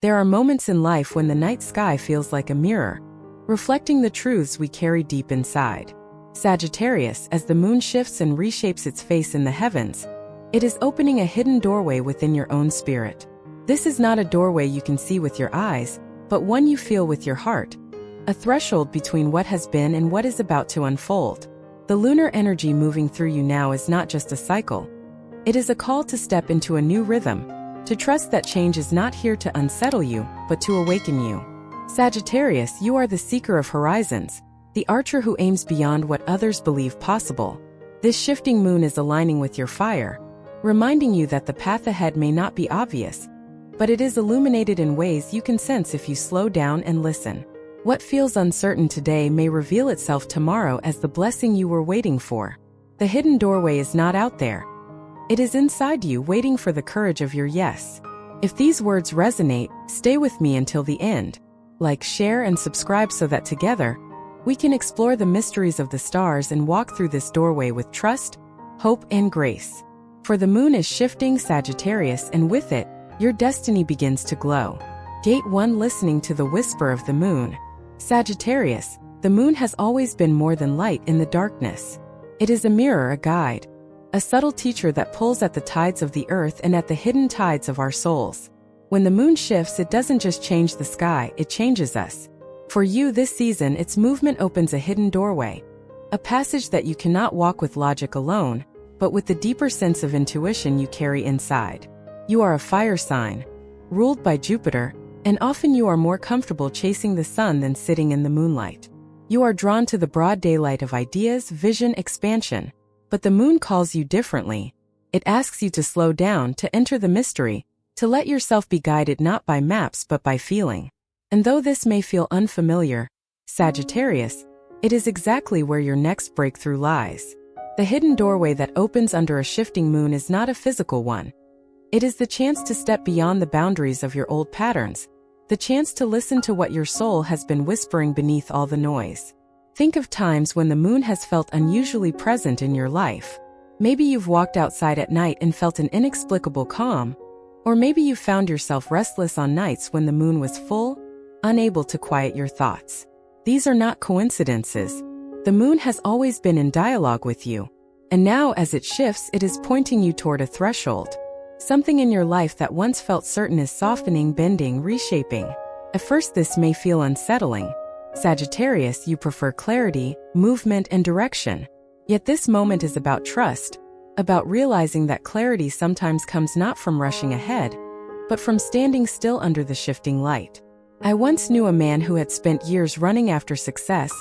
There are moments in life when the night sky feels like a mirror, reflecting the truths we carry deep inside. Sagittarius, as the moon shifts and reshapes its face in the heavens, it is opening a hidden doorway within your own spirit. This is not a doorway you can see with your eyes, but one you feel with your heart, a threshold between what has been and what is about to unfold. The lunar energy moving through you now is not just a cycle. It is a call to step into a new rhythm, to trust that change is not here to unsettle you, but to awaken you. Sagittarius, you are the seeker of horizons, the archer who aims beyond what others believe possible. This shifting moon is aligning with your fire, reminding you that the path ahead may not be obvious, but it is illuminated in ways you can sense if you slow down and listen. What feels uncertain today may reveal itself tomorrow as the blessing you were waiting for. The hidden doorway is not out there. It is inside you, waiting for the courage of your yes. If these words resonate, stay with me until the end. Like, share, and subscribe so that together, we can explore the mysteries of the stars and walk through this doorway with trust, hope, and grace. For the moon is shifting, Sagittarius, and with it, your destiny begins to glow. Gate 1, listening to the whisper of the moon. Sagittarius, the moon has always been more than light in the darkness. It is a mirror, a guide, a subtle teacher that pulls at the tides of the earth and at the hidden tides of our souls. When the moon shifts, it doesn't just change the sky, it changes us. For you this season, its movement opens a hidden doorway, a passage that you cannot walk with logic alone, but with the deeper sense of intuition you carry inside. You are a fire sign, ruled by Jupiter, and often you are more comfortable chasing the sun than sitting in the moonlight. You are drawn to the broad daylight of ideas, vision, expansion. But the moon calls you differently. It asks you to slow down, to enter the mystery, to let yourself be guided not by maps but by feeling. And though this may feel unfamiliar, Sagittarius, it is exactly where your next breakthrough lies. The hidden doorway that opens under a shifting moon is not a physical one. It is the chance to step beyond the boundaries of your old patterns, the chance to listen to what your soul has been whispering beneath all the noise. Think of times when the moon has felt unusually present in your life. Maybe you've walked outside at night and felt an inexplicable calm, or maybe you found yourself restless on nights when the moon was full, unable to quiet your thoughts. These are not coincidences. The moon has always been in dialogue with you, and now as it shifts, it is pointing you toward a threshold. Something in your life that once felt certain is softening, bending, reshaping. At first, this may feel unsettling. Sagittarius, you prefer clarity, movement, and direction. Yet this moment is about trust, about realizing that clarity sometimes comes not from rushing ahead, but from standing still under the shifting light. I once knew a man who had spent years running after success,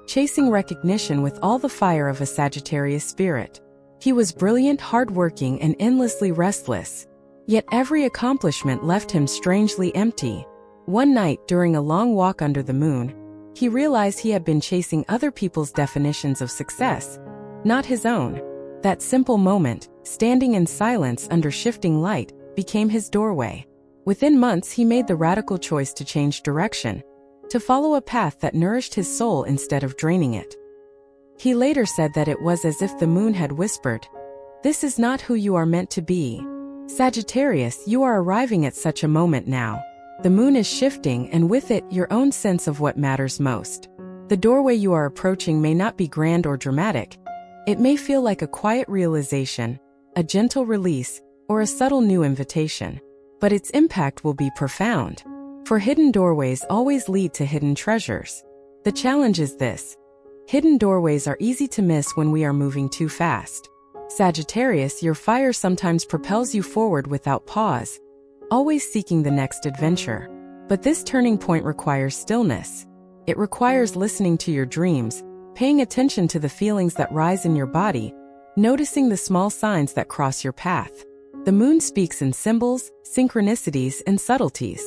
chasing recognition with all the fire of a Sagittarius spirit. He was brilliant, hardworking, and endlessly restless. Yet every accomplishment left him strangely empty. One night, during a long walk under the moon, he realized he had been chasing other people's definitions of success, not his own. That simple moment, standing in silence under shifting light, became his doorway. Within months, he made the radical choice to change direction, to follow a path that nourished his soul instead of draining it. He later said that it was as if the moon had whispered, "This is not who you are meant to be." Sagittarius, you are arriving at such a moment now. The moon is shifting, and with it, your own sense of what matters most. The doorway you are approaching may not be grand or dramatic. It may feel like a quiet realization, a gentle release, or a subtle new invitation. But its impact will be profound. For hidden doorways always lead to hidden treasures. The challenge is this: hidden doorways are easy to miss when we are moving too fast. Sagittarius, your fire sometimes propels you forward without pause, always seeking the next adventure. But this turning point requires stillness. It requires listening to your dreams, paying attention to the feelings that rise in your body, noticing the small signs that cross your path. The moon speaks in symbols, synchronicities, and subtleties.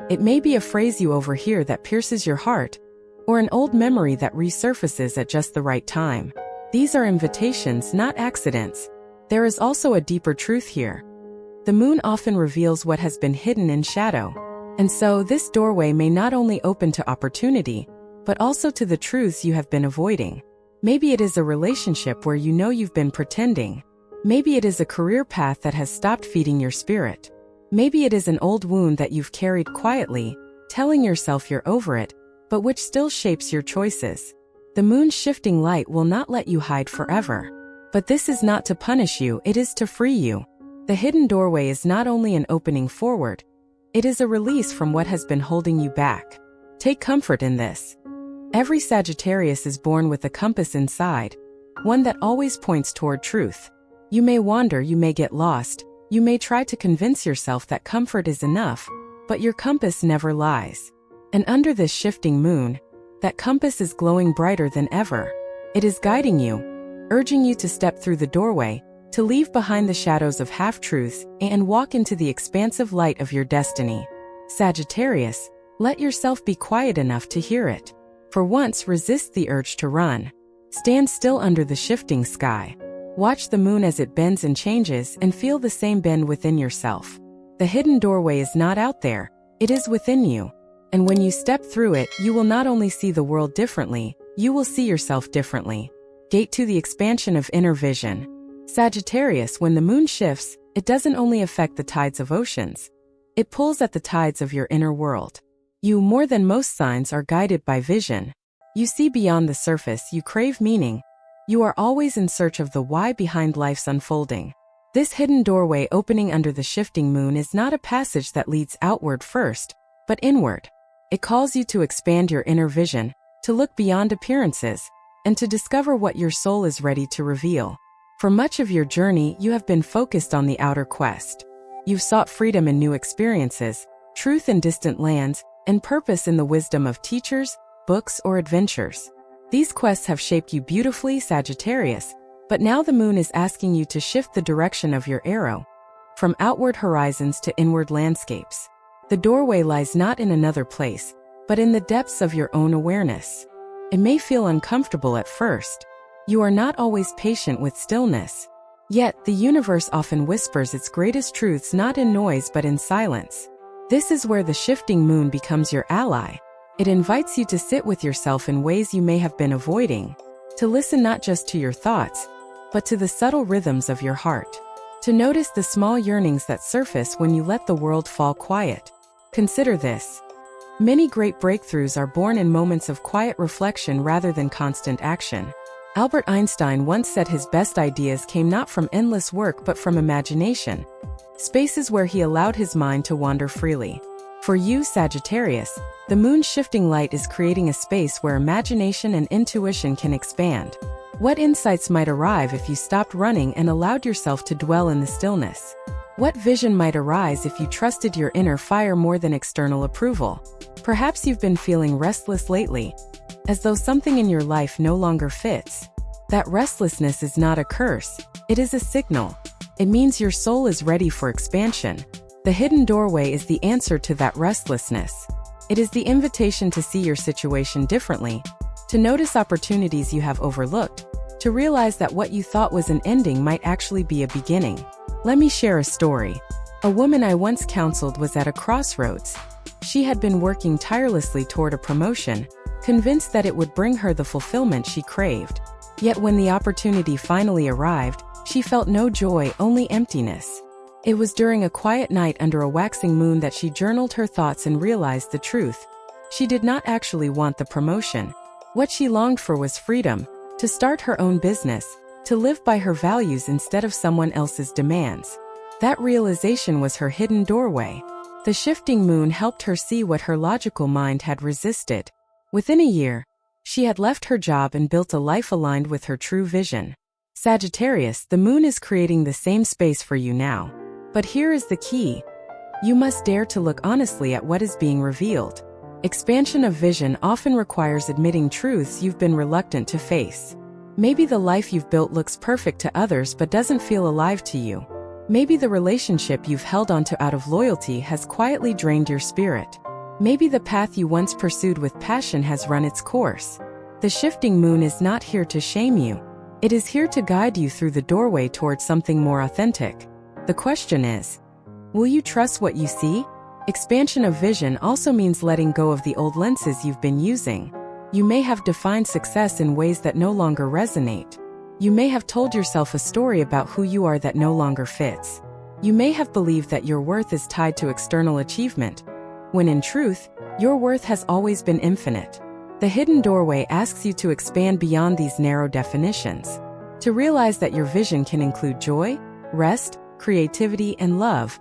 It may be a phrase you overhear that pierces your heart, or an old memory that resurfaces at just the right time. These are invitations, not accidents. There is also a deeper truth here. The moon often reveals what has been hidden in shadow. And so this doorway may not only open to opportunity, but also to the truths you have been avoiding. Maybe it is a relationship where you know you've been pretending. Maybe it is a career path that has stopped feeding your spirit. Maybe it is an old wound that you've carried quietly, telling yourself you're over it, but which still shapes your choices. The moon's shifting light will not let you hide forever. But this is not to punish you, it is to free you. The hidden doorway is not only an opening forward, it is a release from what has been holding you back. Take comfort in this. Every Sagittarius is born with a compass inside, one that always points toward truth. You may wander, you may get lost, you may try to convince yourself that comfort is enough, but your compass never lies. And under this shifting moon, that compass is glowing brighter than ever. It is guiding you, urging you to step through the doorway, to leave behind the shadows of half-truths and walk into the expansive light of your destiny. Sagittarius, let yourself be quiet enough to hear it. For once, resist the urge to run. Stand still under the shifting sky. Watch the moon as it bends and changes and feel the same bend within yourself. The hidden doorway is not out there, it is within you. And when you step through it, you will not only see the world differently, you will see yourself differently. Gate to the expansion of inner vision. Sagittarius, when the moon shifts, it doesn't only affect the tides of oceans. It pulls at the tides of your inner world. You, more than most signs, are guided by vision. You see beyond the surface, you crave meaning. You are always in search of the why behind life's unfolding. This hidden doorway opening under the shifting moon is not a passage that leads outward first, but inward. It calls you to expand your inner vision, to look beyond appearances, and to discover what your soul is ready to reveal. For much of your journey, you have been focused on the outer quest. You've sought freedom in new experiences, truth in distant lands, and purpose in the wisdom of teachers, books, or adventures. These quests have shaped you beautifully, Sagittarius, but now the moon is asking you to shift the direction of your arrow, from outward horizons to inward landscapes. The doorway lies not in another place, but in the depths of your own awareness. It may feel uncomfortable at first. You are not always patient with stillness. Yet, the universe often whispers its greatest truths not in noise but in silence. This is where the shifting moon becomes your ally. It invites you to sit with yourself in ways you may have been avoiding, to listen not just to your thoughts, but to the subtle rhythms of your heart, to notice the small yearnings that surface when you let the world fall quiet. Consider this. Many great breakthroughs are born in moments of quiet reflection rather than constant action. Albert Einstein once said his best ideas came not from endless work but from imagination, spaces where he allowed his mind to wander freely. For you, Sagittarius, the moon's shifting light is creating a space where imagination and intuition can expand. What insights might arrive if you stopped running and allowed yourself to dwell in the stillness? What vision might arise if you trusted your inner fire more than external approval? Perhaps you've been feeling restless lately, as though something in your life no longer fits. That restlessness is not a curse, it is a signal. It means your soul is ready for expansion. The hidden doorway is the answer to that restlessness. It is the invitation to see your situation differently, to notice opportunities you have overlooked, to realize that what you thought was an ending might actually be a beginning. Let me share a story. A woman I once counseled was at a crossroads. She had been working tirelessly toward a promotion, convinced that it would bring her the fulfillment she craved. Yet when the opportunity finally arrived, she felt no joy, only emptiness. It was during a quiet night under a waxing moon that she journaled her thoughts and realized the truth. She did not actually want the promotion. What she longed for was freedom, to start her own business, to live by her values instead of someone else's demands. That realization was her hidden doorway. The shifting moon helped her see what her logical mind had resisted. Within a year, she had left her job and built a life aligned with her true vision. Sagittarius, the moon is creating the same space for you now. But here is the key. You must dare to look honestly at what is being revealed. Expansion of vision often requires admitting truths you've been reluctant to face. Maybe the life you've built looks perfect to others but doesn't feel alive to you. Maybe the relationship you've held onto out of loyalty has quietly drained your spirit. Maybe the path you once pursued with passion has run its course. The shifting moon is not here to shame you. It is here to guide you through the doorway towards something more authentic. The question is, will you trust what you see? Expansion of vision also means letting go of the old lenses you've been using. You may have defined success in ways that no longer resonate. You may have told yourself a story about who you are that no longer fits. You may have believed that your worth is tied to external achievement, when in truth, your worth has always been infinite. The hidden doorway asks you to expand beyond these narrow definitions, to realize that your vision can include joy, rest, creativity, and love,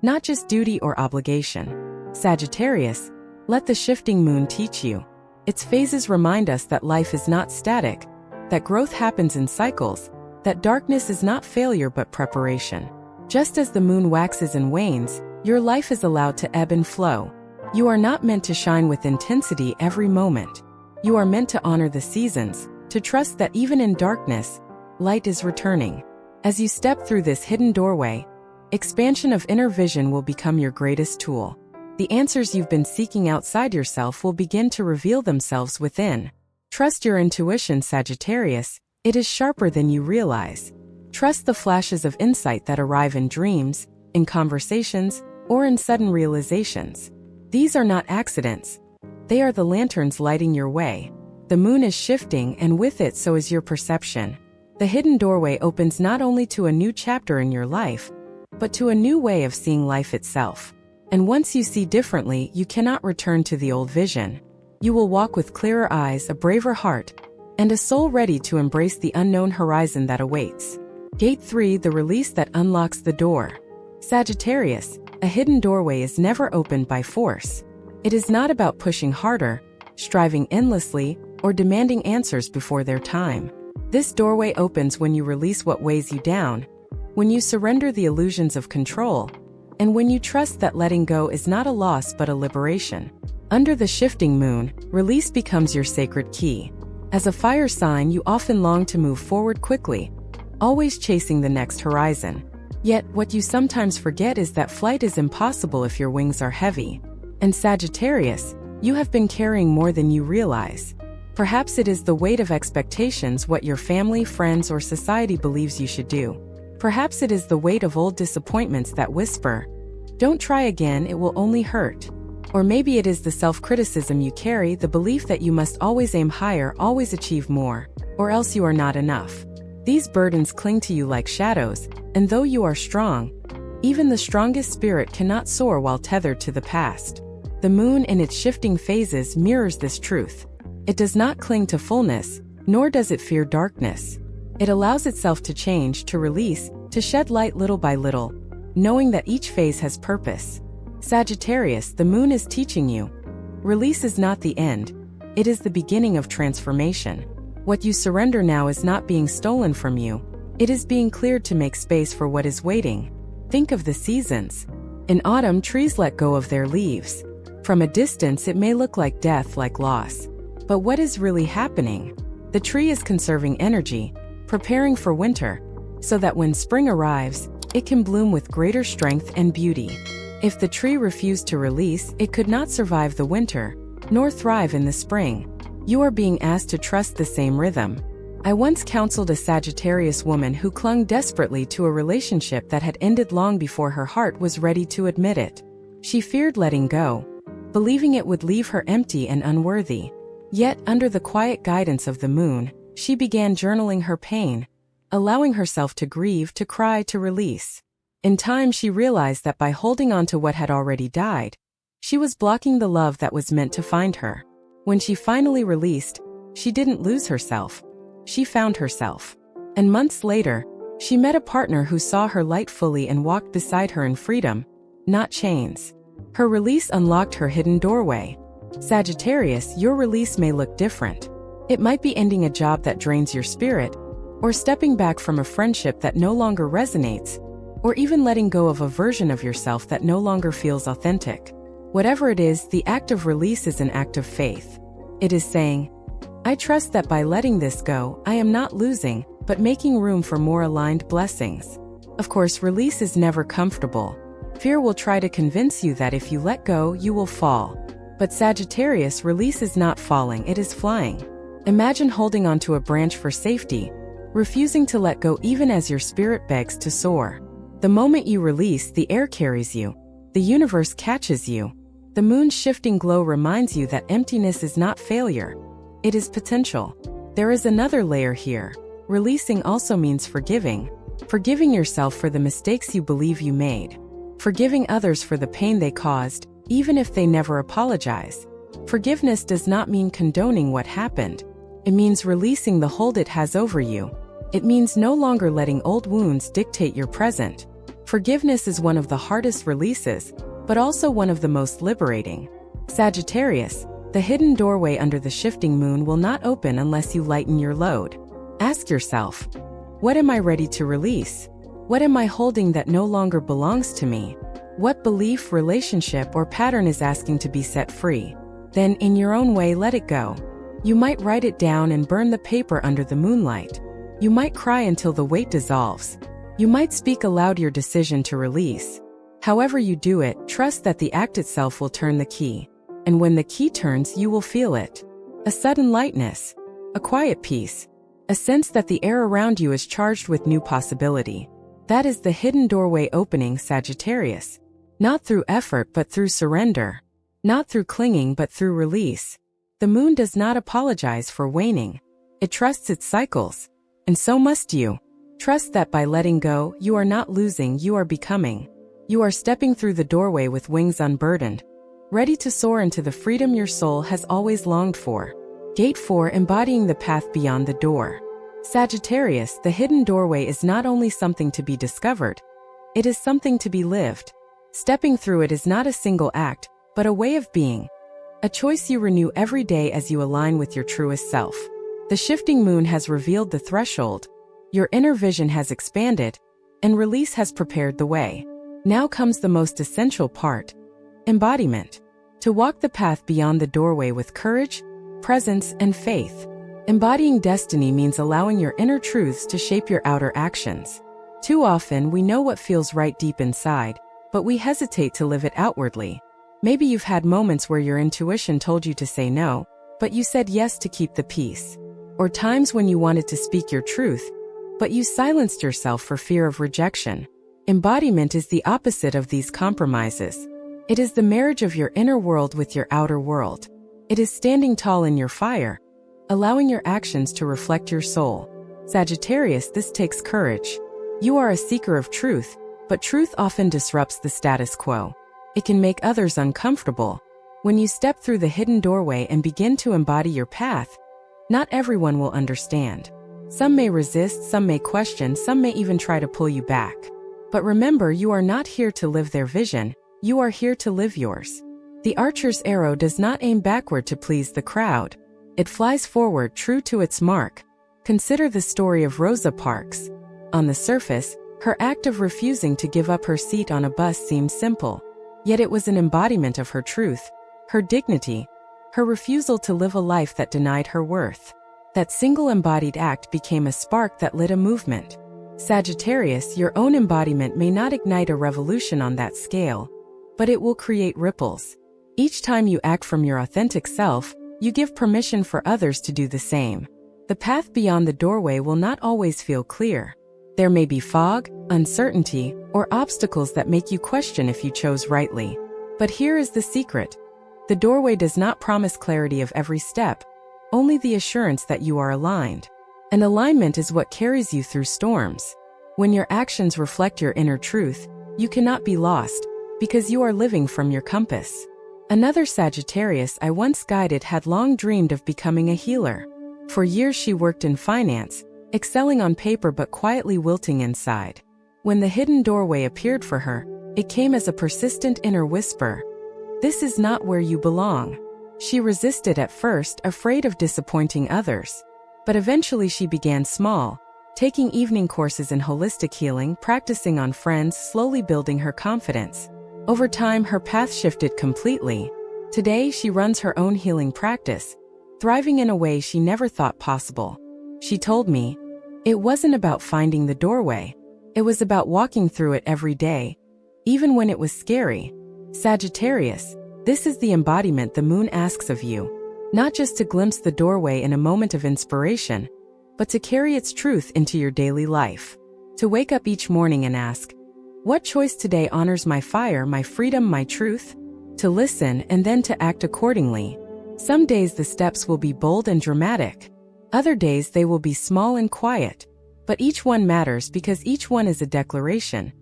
not just duty or obligation. Sagittarius, let the shifting moon teach you. Its phases remind us that life is not static, that growth happens in cycles, that darkness is not failure but preparation. Just as the moon waxes and wanes, your life is allowed to ebb and flow. You are not meant to shine with intensity every moment. You are meant to honor the seasons, to trust that even in darkness, light is returning. As you step through this hidden doorway, expansion of inner vision will become your greatest tool. The answers you've been seeking outside yourself will begin to reveal themselves within. Trust your intuition, Sagittarius. It is sharper than you realize. Trust the flashes of insight that arrive in dreams, in conversations, or in sudden realizations. These are not accidents. They are the lanterns lighting your way. The moon is shifting, and with it so is your perception. The hidden doorway opens not only to a new chapter in your life, but to a new way of seeing life itself. And once you see differently, you cannot return to the old vision. You will walk with clearer eyes, a braver heart, and a soul ready to embrace the unknown horizon that awaits. Gate 3, the release that unlocks the door. Sagittarius, a hidden doorway is never opened by force. It is not about pushing harder, striving endlessly, or demanding answers before their time. This doorway opens when you release what weighs you down, when you surrender the illusions of control, and when you trust that letting go is not a loss but a liberation. Under the shifting moon, release becomes your sacred key. As a fire sign, you often long to move forward quickly, always chasing the next horizon. Yet, what you sometimes forget is that flight is impossible if your wings are heavy. And Sagittarius, you have been carrying more than you realize. Perhaps it is the weight of expectations, what your family, friends, or society believes you should do. Perhaps it is the weight of old disappointments that whisper, "Don't try again, it will only hurt." Or maybe it is the self-criticism you carry, the belief that you must always aim higher, always achieve more, or else you are not enough. These burdens cling to you like shadows, and though you are strong, even the strongest spirit cannot soar while tethered to the past. The moon in its shifting phases mirrors this truth. It does not cling to fullness, nor does it fear darkness. It allows itself to change, to release, to shed light little by little, knowing that each phase has purpose. Sagittarius, the moon is teaching you. Release is not the end. It is the beginning of transformation. What you surrender now is not being stolen from you. It is being cleared to make space for what is waiting. Think of the seasons. In autumn, trees let go of their leaves. From a distance, it may look like death, like loss. But what is really happening? The tree is conserving energy, preparing for winter, so that when spring arrives, it can bloom with greater strength and beauty. If the tree refused to release, it could not survive the winter, nor thrive in the spring. You are being asked to trust the same rhythm. I once counseled a Sagittarius woman who clung desperately to a relationship that had ended long before her heart was ready to admit it. She feared letting go, believing it would leave her empty and unworthy. Yet, under the quiet guidance of the moon, she began journaling her pain, allowing herself to grieve, to cry, to release. In time, she realized that by holding on to what had already died, she was blocking the love that was meant to find her. When she finally released, she didn't lose herself. She found herself. And months later, she met a partner who saw her light fully and walked beside her in freedom, not chains. Her release unlocked her hidden doorway. Sagittarius, your release may look different. It might be ending a job that drains your spirit, or stepping back from a friendship that no longer resonates, or even letting go of a version of yourself that no longer feels authentic. Whatever it is, the act of release is an act of faith. It is saying, I trust that by letting this go, I am not losing, but making room for more aligned blessings. Of course, release is never comfortable. Fear will try to convince you that if you let go, you will fall. But Sagittarius, release is not falling, it is flying. Imagine holding onto a branch for safety, refusing to let go even as your spirit begs to soar. The moment you release, the air carries you. The universe catches you. The moon's shifting glow reminds you that emptiness is not failure. It is potential. There is another layer here. Releasing also means forgiving. Forgiving yourself for the mistakes you believe you made. Forgiving others for the pain they caused, even if they never apologize. Forgiveness does not mean condoning what happened. It means releasing the hold it has over you. It means no longer letting old wounds dictate your present. Forgiveness is one of the hardest releases, but also one of the most liberating. Sagittarius, the hidden doorway under the shifting moon will not open unless you lighten your load. Ask yourself, what am I ready to release? What am I holding that no longer belongs to me? What belief, relationship, or pattern is asking to be set free? Then, in your own way, let it go. You might write it down and burn the paper under the moonlight. You might cry until the weight dissolves. You might speak aloud your decision to release. However you do it, trust that the act itself will turn the key. And when the key turns, you will feel it. A sudden lightness. A quiet peace. A sense that the air around you is charged with new possibility. That is the hidden doorway opening, Sagittarius. Not through effort but through surrender. Not through clinging but through release. The moon does not apologize for waning. It trusts its cycles. And so must you. Trust that by letting go, you are not losing, you are becoming. You are stepping through the doorway with wings unburdened, ready to soar into the freedom your soul has always longed for. Gate 4, embodying the path beyond the door. Sagittarius, the hidden doorway is not only something to be discovered, it is something to be lived. Stepping through it is not a single act, but a way of being. A choice you renew every day as you align with your truest self. The shifting moon has revealed the threshold, your inner vision has expanded, and release has prepared the way. Now comes the most essential part. Embodiment. To walk the path beyond the doorway with courage, presence, and faith. Embodying destiny means allowing your inner truths to shape your outer actions. Too often, we know what feels right deep inside, but we hesitate to live it outwardly. Maybe you've had moments where your intuition told you to say no, but you said yes to keep the peace. Or times when you wanted to speak your truth, but you silenced yourself for fear of rejection. Embodiment is the opposite of these compromises. It is the marriage of your inner world with your outer world. It is standing tall in your fire, allowing your actions to reflect your soul. Sagittarius, this takes courage. You are a seeker of truth, but truth often disrupts the status quo. It can make others uncomfortable. When you step through the hidden doorway and begin to embody your path, not everyone will understand. Some may resist, some may question, some may even try to pull you back. But remember, you are not here to live their vision, you are here to live yours. The archer's arrow does not aim backward to please the crowd. It flies forward, true to its mark. Consider the story of Rosa Parks. On the surface, her act of refusing to give up her seat on a bus seemed simple. Yet it was an embodiment of her truth, her dignity, her refusal to live a life that denied her worth. That single embodied act became a spark that lit a movement. Sagittarius, your own embodiment may not ignite a revolution on that scale, but it will create ripples. Each time you act from your authentic self, you give permission for others to do the same. The path beyond the doorway will not always feel clear. There may be fog, uncertainty, or obstacles that make you question if you chose rightly. But here is the secret. The doorway does not promise clarity of every step, only the assurance that you are aligned. And alignment is what carries you through storms. When your actions reflect your inner truth, you cannot be lost, because you are living from your compass. Another Sagittarius I once guided had long dreamed of becoming a healer. For years she worked in finance, excelling on paper but quietly wilting inside. When the hidden doorway appeared for her, it came as a persistent inner whisper. This is not where you belong. She resisted at first, afraid of disappointing others. But eventually she began small, taking evening courses in holistic healing, practicing on friends, slowly building her confidence. Over time, her path shifted completely. Today, she runs her own healing practice, thriving in a way she never thought possible. She told me, it wasn't about finding the doorway. It was about walking through it every day, even when it was scary. Sagittarius, this is the embodiment the moon asks of you. Not just to glimpse the doorway in a moment of inspiration, but to carry its truth into your daily life. To wake up each morning and ask, what choice today honors my fire, my freedom, my truth? To listen and then to act accordingly. Some days the steps will be bold and dramatic. Other days they will be small and quiet. But each one matters because each one is a declaration.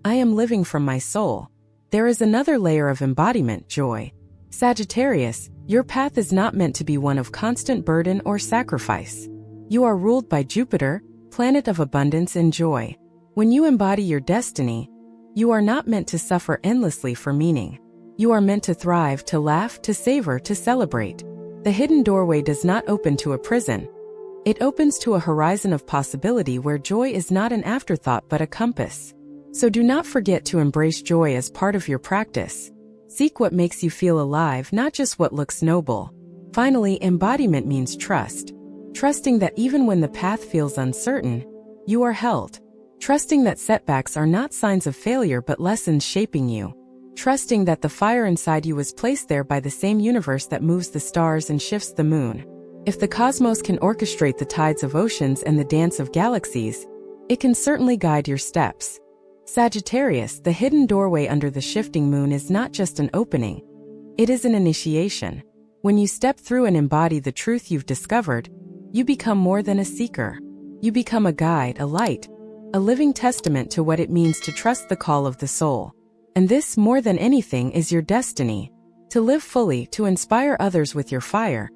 I am living from my soul. There is another layer of embodiment, joy. Sagittarius, your path is not meant to be one of constant burden or sacrifice. You are ruled by Jupiter, planet of abundance and joy. When you embody your destiny, you are not meant to suffer endlessly for meaning. You are meant to thrive, to laugh, to savor, to celebrate. The hidden doorway does not open to a prison. It opens to a horizon of possibility where joy is not an afterthought but a compass. So do not forget to embrace joy as part of your practice. Seek what makes you feel alive, not just what looks noble. Finally, embodiment means trust. Trusting that even when the path feels uncertain, you are held. Trusting that setbacks are not signs of failure but lessons shaping you. Trusting that the fire inside you was placed there by the same universe that moves the stars and shifts the moon. If the cosmos can orchestrate the tides of oceans and the dance of galaxies, it can certainly guide your steps. Sagittarius, the hidden doorway under the shifting moon is not just an opening. It is an initiation. When you step through and embody the truth you've discovered, you become more than a seeker. You become a guide, a light, a living testament to what it means to trust the call of the soul. And this, more than anything, is your destiny. To live fully, to inspire others with your fire,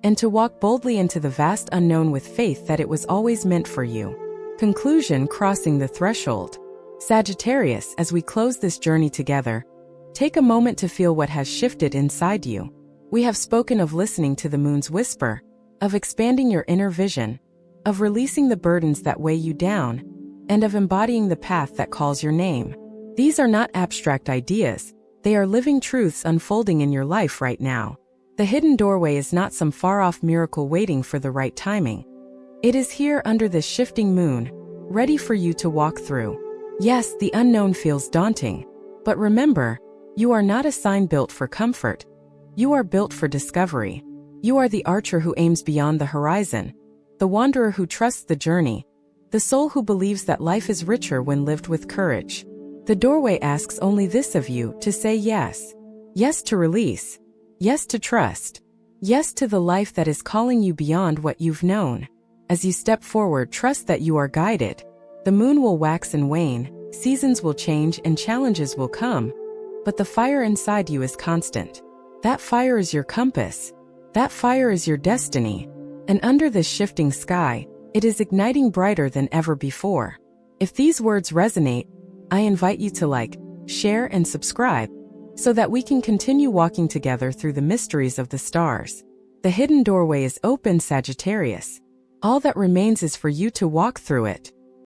and to walk boldly into the vast unknown with faith that it was always meant for you. Conclusion: crossing the threshold. Sagittarius, as we close this journey together, take a moment to feel what has shifted inside you. We have spoken of listening to the moon's whisper, of expanding your inner vision, of releasing the burdens that weigh you down, and of embodying the path that calls your name. These are not abstract ideas, they are living truths unfolding in your life right now. The hidden doorway is not some far-off miracle waiting for the right timing. It is here under this shifting moon, ready for you to walk through. Yes, the unknown feels daunting, but remember, you are not a sign built for comfort. You are built for discovery. You are the archer who aims beyond the horizon, the wanderer who trusts the journey, the soul who believes that life is richer when lived with courage. The doorway asks only this of you: to say yes. Yes to release. Yes to trust. Yes to the life that is calling you beyond what you've known. As you step forward, trust that you are guided. The moon will wax and wane, seasons will change and challenges will come, but the fire inside you is constant. That fire is your compass. That fire is your destiny. And under this shifting sky, it is igniting brighter than ever before. If these words resonate, I invite you to like, share, and subscribe, so that we can continue walking together through the mysteries of the stars. The hidden doorway is open, Sagittarius. All that remains is for you to walk through it.